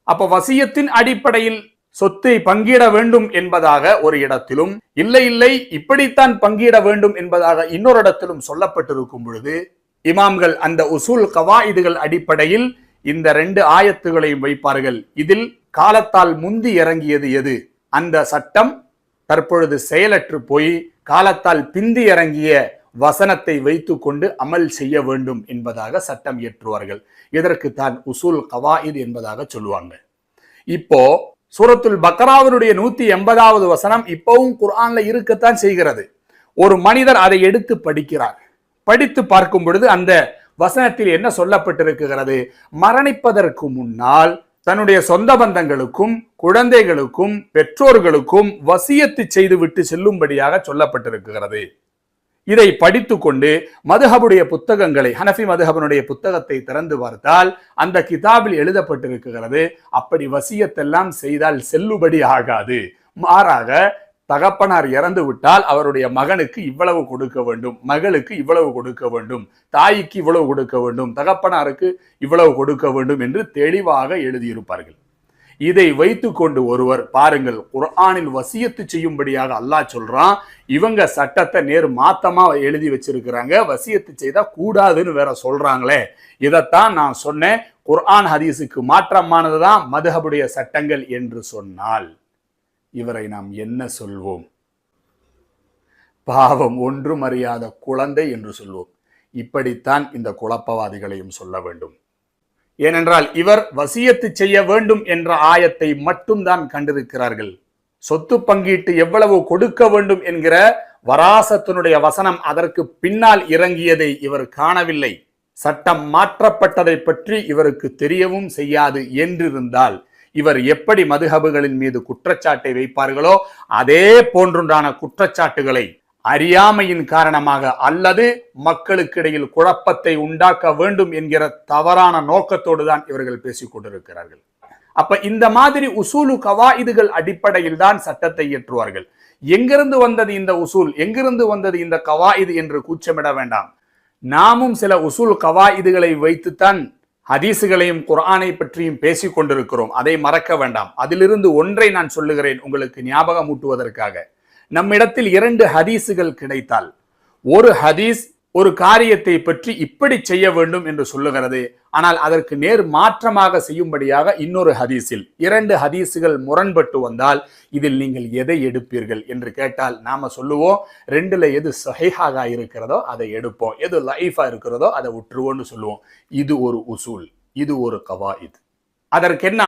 அப்ப வசியத்தின் அடிப்படையில் சொத்தை பங்கிட வேண்டும் என்பதாக ஒரு இடத்திலும், இல்லை இல்லை இப்படித்தான் பங்கிட வேண்டும் என்பதாக இன்னொரு இடத்திலும் சொல்லப்பட்டிருக்கும் பொழுது, இமாம்கள் அந்த உசூல் கவாயிதுகள் அடிப்படையில் இந்த 2 ஆயத்துகளையும் வைப்பார்கள். இதில் காலத்தால் முந்தி இறங்கியது எது, அந்த சட்டம் தற்பொழுது செயலற்று போய் காலத்தால் பிந்தி இறங்கிய வசனத்தை வைத்துக் கொண்டு அமல் செய்ய வேண்டும் என்பதாக சட்டம் இயற்றுவார்கள். இதற்கு தான் உசூல் கவாயித் என்பதாக சொல்லுவாங்க. இப்போ சூரத்துல் பக்ராவினுடைய 180வது வசனம் இப்பவும் குர்ஆன்ல இருக்கத்தான் செய்கிறது. ஒரு மனிதர் அதை எடுத்து படிக்கிறார். படித்து பார்க்கும் பொழுது அந்த வசனத்தில் என்ன சொல்லப்பட்டிருக்கிறது, மரணிப்பதற்கு முன்னால் தன்னுடைய சொந்த பந்தங்களுக்கும் குழந்தைகளுக்கும் பெற்றோர்களுக்கும் வசியத்து செய்து விட்டு செல்லும்படியாக சொல்லப்பட்டிருக்கிறது. இதை படித்து கொண்டு மதுஹபுடைய புத்தகங்களை, ஹனஃபி மதுஹபனுடைய புத்தகத்தை திறந்து பார்த்தால் அந்த கிதாபில் எழுதப்பட்டிருக்கிறது, அப்படி வசியத்தெல்லாம் செய்தால் செல்லுபடி ஆகாது. மாறாக தகப்பனார் இறந்து விட்டால் அவருடைய மகனுக்கு இவ்வளவு கொடுக்க வேண்டும், மகளுக்கு இவ்வளவு கொடுக்க வேண்டும், தாய்க்கு இவ்வளவு கொடுக்க வேண்டும், தகப்பனாருக்கு இவ்வளவு கொடுக்க வேண்டும் என்று தெளிவாக எழுதியிருப்பார்கள். இதை வைத்துக் கொண்டு ஒருவர் பாருங்கள், குர்ஆனில் வசியத்து செய்யும்படியாக அல்லாஹ் சொல்றான், இவங்க சட்டத்தை நேர் மாத்தமா எழுதி வச்சிருக்கிறாங்க, வசியத்து செய்தா கூடாதுன்னு வேற சொல்றாங்களே. இதைத்தான் நான் சொன்னேன், குர்ஆன் ஹதீஸுக்கு மாற்றமானதுதான் மதுஹபுடைய சட்டங்கள் என்று சொன்னால் இவரை நாம் என்ன சொல்வோம்? பாவம் ஒன்றும் அறியாத குழந்தை என்று சொல்வோம். இப்படித்தான் இந்த குழப்பவாதிகளையும் சொல்ல வேண்டும். ஏனென்றால் இவர் வசியத்து செய்ய வேண்டும் என்ற ஆயத்தை மட்டும்தான் கண்டிருக்கிறார்கள். சொத்து பங்கீட்டு எவ்வளவு கொடுக்க வேண்டும் என்கிற வராசத்தினுடைய வசனம் அதற்கு பின்னால் இறங்கியதை இவர் காணவில்லை. சட்டம் மாற்றப்பட்டதை பற்றி இவருக்கு தெரியவும் செய்யாது என்றிருந்தால் இவர் எப்படி மதுஹபுகளின் மீது குற்றச்சாட்டை வைப்பார்களோ அதே போன்றுண்டான குற்றச்சாட்டுகளை அறியாமையின் காரணமாக அல்லது மக்களுக்கு இடையில் குழப்பத்தை உண்டாக்க வேண்டும் என்கிற தவறான நோக்கத்தோடு தான் இவர்கள் பேசிக் கொண்டிருக்கிறார்கள். அப்ப இந்த மாதிரி உசூலு கவாயிதுகள் அடிப்படையில் தான் சட்டத்தை இயற்றுவார்கள். எங்கிருந்து வந்தது இந்த உசூல், எங்கிருந்து வந்தது இந்த கவாயிது என்று கூச்சமிட வேண்டாம். நாமும் சில உசூல் கவாயிதுகளை வைத்துத்தான் ஹதீசுகளையும் குர்ஆனை பற்றியும் பேசிக் கொண்டிருக்கிறோம். அதை மறக்க வேண்டாம். அதிலிருந்து ஒன்றை நான் சொல்லுகிறேன் உங்களுக்கு ஞாபகம் ஊட்டுவதற்காக. நம்மிடத்தில் 2 ஹதீசுகள் கிடைத்தால், ஒரு ஹதீஸ் ஒரு காரியத்தை பற்றி இப்படி செய்ய வேண்டும் என்று சொல்லுகிறது, ஆனால் அதற்கு நேர் மாற்றமாக செய்யும்படியாக இன்னொரு ஹதீஸில் 2 ஹதீசுகள் முரண்பட்டு வந்தால் இதில் நீங்கள் எதை எடுப்பீர்கள் என்று கேட்டால் நாம சொல்லுவோம், 2ல எது சஹீஹாக இருக்கிறதோ அதை எடுப்போம், எது லைஃபா இருக்கிறதோ அதை விட்டுருவோம்னு சொல்லுவோம். இது ஒரு உசூல், இது ஒரு கவாயித். அதற்கு என்ன